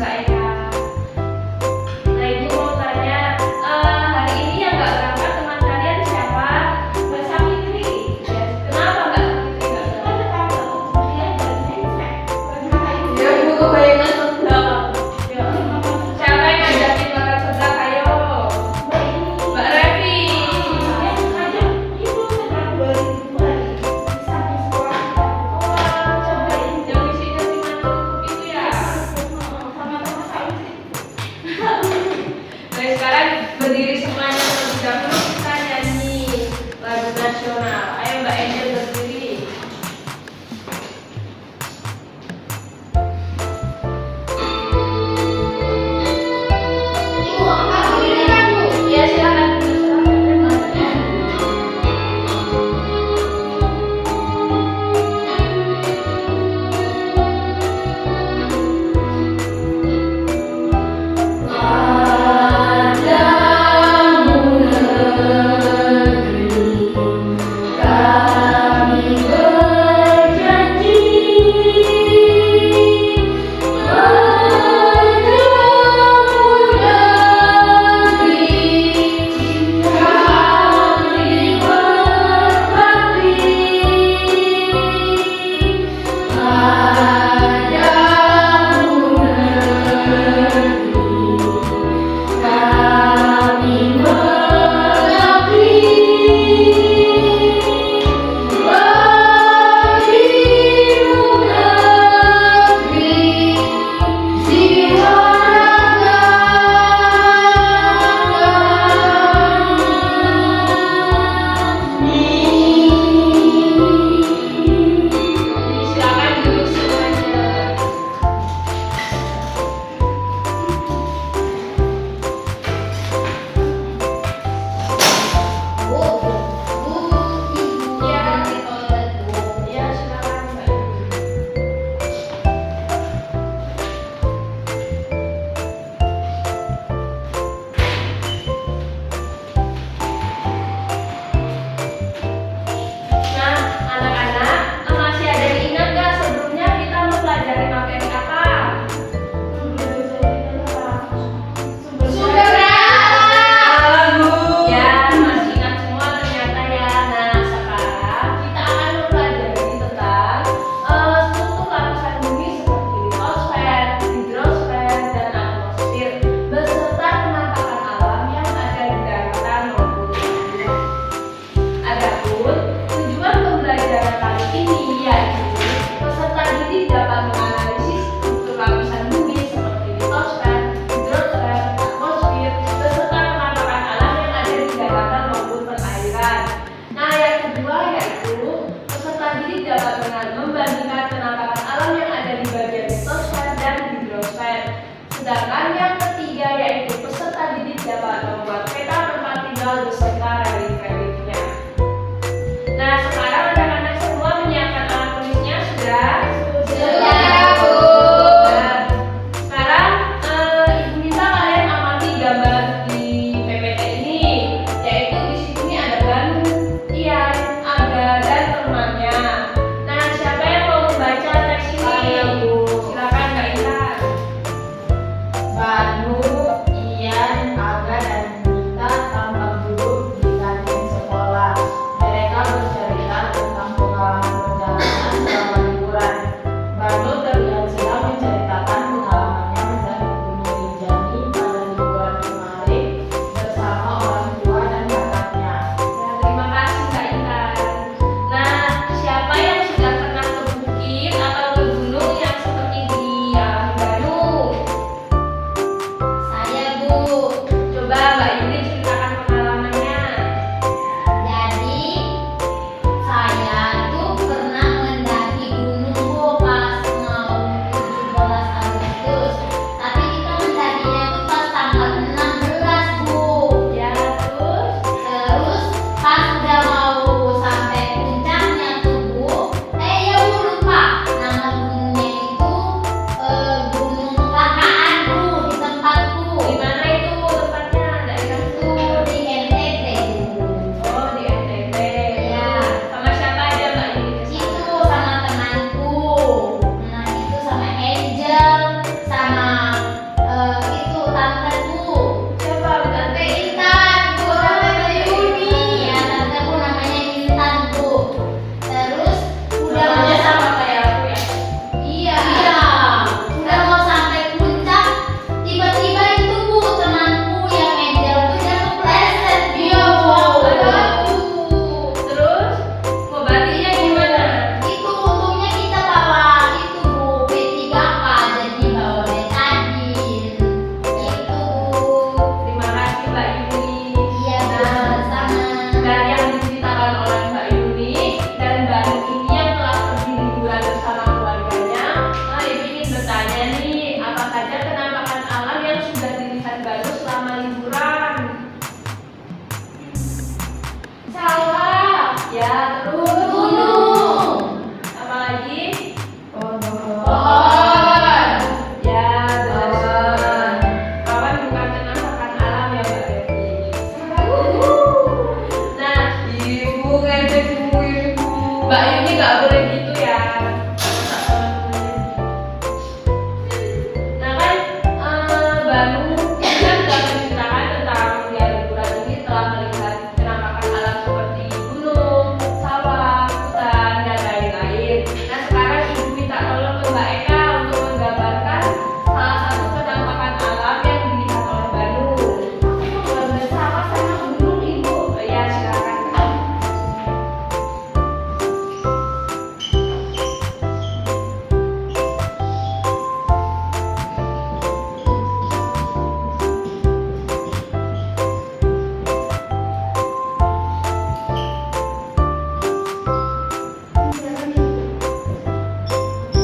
Mbak Eka. Nah, Ibu mau tanya, hari ini yang nggak berangkat teman kalian siapa? Mbak Safitri. Ya, kenapa Mbak Safitri nggak berangkat? Ya, Ibu kebayangan sedang. Ya. Siapa yang ngajakin makan sedang? Ayo. Mbak Revi. Yang isinya 5 cukup itu ya. Bandung kita sudah menceritakan tentang dia liburan ini telah melihat penampakan alam seperti gunung, sawah, hutan, dan lain-lain. Nah sekarang Ibu minta tolong ke Mbak Eka untuk menggambarkan salah satu penampakan alam yang dilihat oleh Bandung. Aku mau gambar sawah sama gunung Ibu. Oh, ya silakan.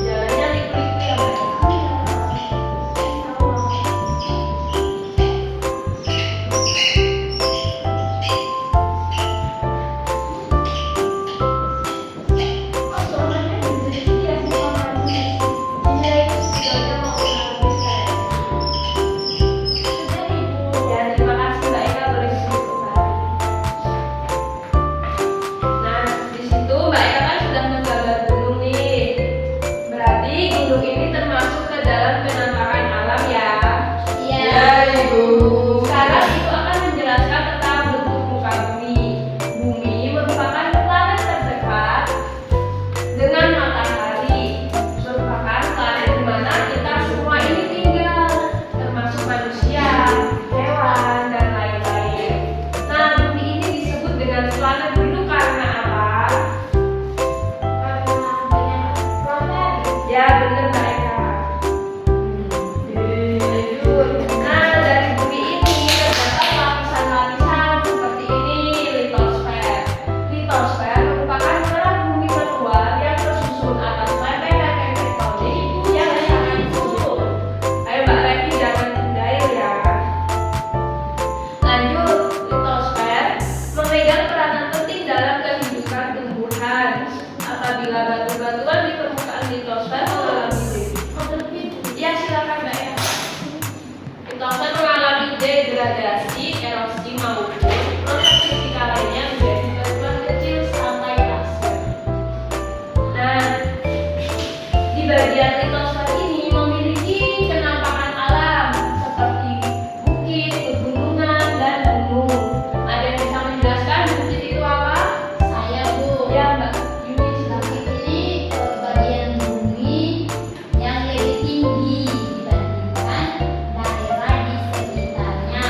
Jalannya liku-liku ya Mbak apabila batu-batuan di permukaan litosfer mengalami ya silakan Mbak ya. Litosfer mengalami degradasi, erosi maupun proses fisika lainnya menjadi batuan kecil sampai kasar. Nah, di bagian litosfer ini memiliki penampakan alam seperti bukit, pegunungan, dan gunung. Ada yang bisa menjelaskan bukit itu apa? Saya Bu. Ya Mbak. Bukit ini bagian bumi yang lebih tinggi dibandingkan daerah di sekitarnya.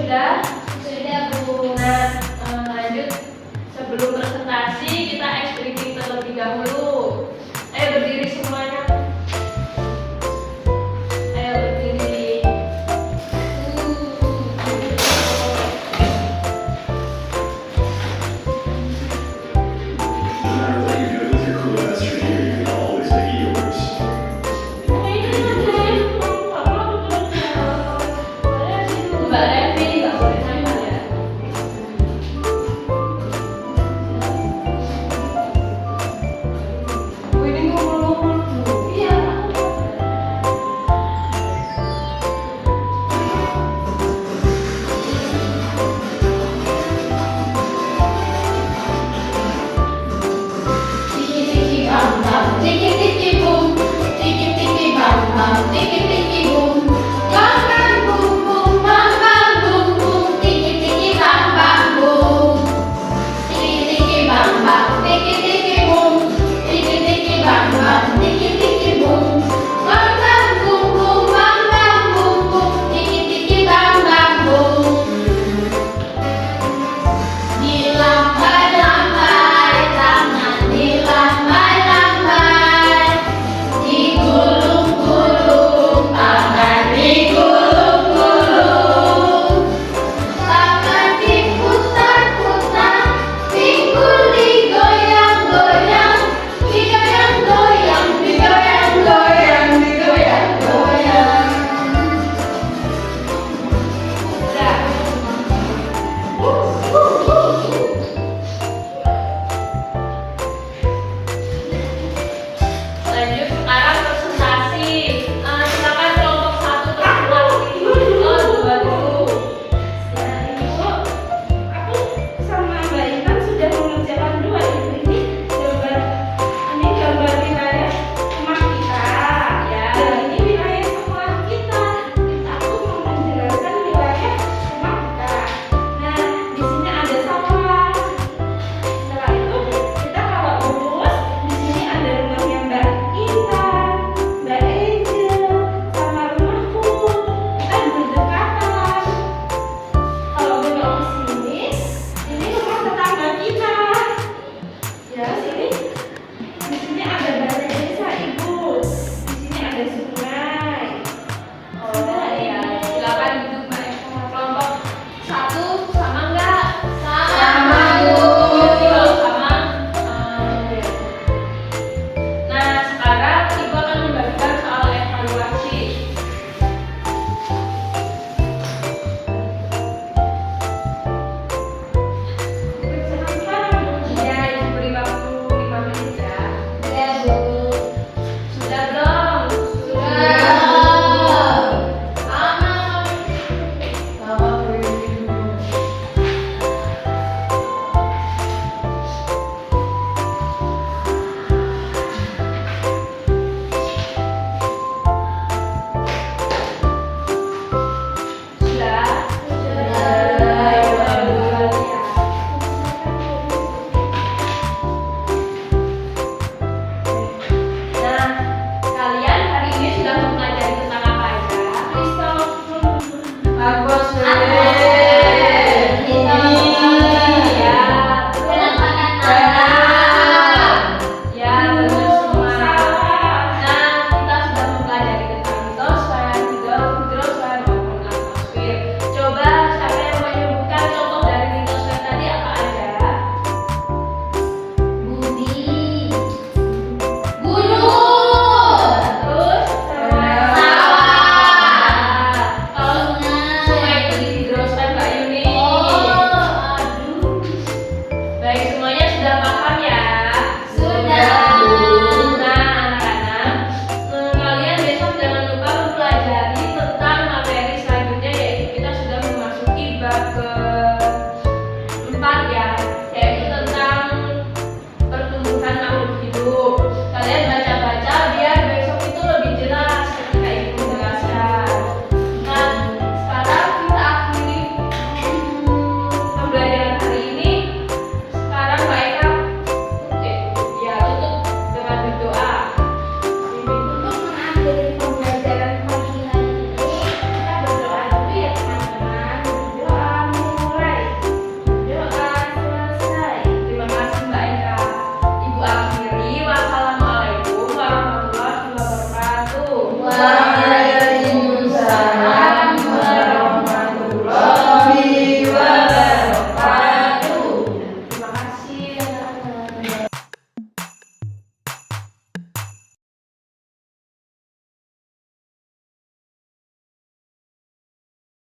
Sudah? Sudah, Bu. Nah, lanjut. Sebelum presentasi, kita ice breaking terlebih dahulu. Ayo berdiri semuanya. Ayo berdiri. No matter what you're doing with your cool ass right here, you can always make it yours. Mbak Revi nggak boleh nanya ya. Ini ngomong-ngomong dulu. Iya. Tiki tiki bam bam, tiki tiki boom, tiki tiki bam bam, tiki tiki boom, bam bam boom boom, bam bam boom boom, tiki tiki bam bam boom, tiki tiki bam bam, tiki tiki boom, tiki tiki bam bam, tiki tiki boom, bam bam boom boom, bam bam boom boom, tiki tiki bam bam boom. Dilambai-lambai tangan, dilambai-lambai, digulung-gulung tangan, digulung-gulung, tangan diputar-putar, pinggul digoyang-goyang, digoyang-goyang, digoyang-goyang, digoyang-goyang. Lanjut sekarang presentasi. Silakan kelompok 1 presentasi. Oh, 2 dulu. Ya, Ibu, aku sama Mbak Intan sudah mengerjakan 2 Ibu. Ini gambar wilayah rumah kita. Ya. Dan ini wilayah sekolah kita. Aku mau menjelaskan wilayah rumah kita. Nah, di sini ada sawah. Setelah itu kita kalau lurus, di sini ada rumahnya Mbak Intan, Mbak Angel, sama rumahku. Kita berdekatan. Kalau belok ke sini, ini rumah tetangga kita. Ya, sini. Di sini ada balai desa, Ibu. Di sini ada sungai. Oh iya, silakan duduk Mbak Eva. Kelompok 1 sama enggak? Sama, Bu. Kalau sama, ya. Nah, sekarang Ibu akan membagikan soal evaluasi. Kerjaan sekarang, Bu. Iya, Ibu beri waktu 5 menit ya. Ya, Bu. Sudah belum? Sudah. Sudah? Sudah. Ayo, duluan ya. Nah, kalian hari ini sudah mempelajari tentang apa aja? Kristoffer. Bagus, Ada.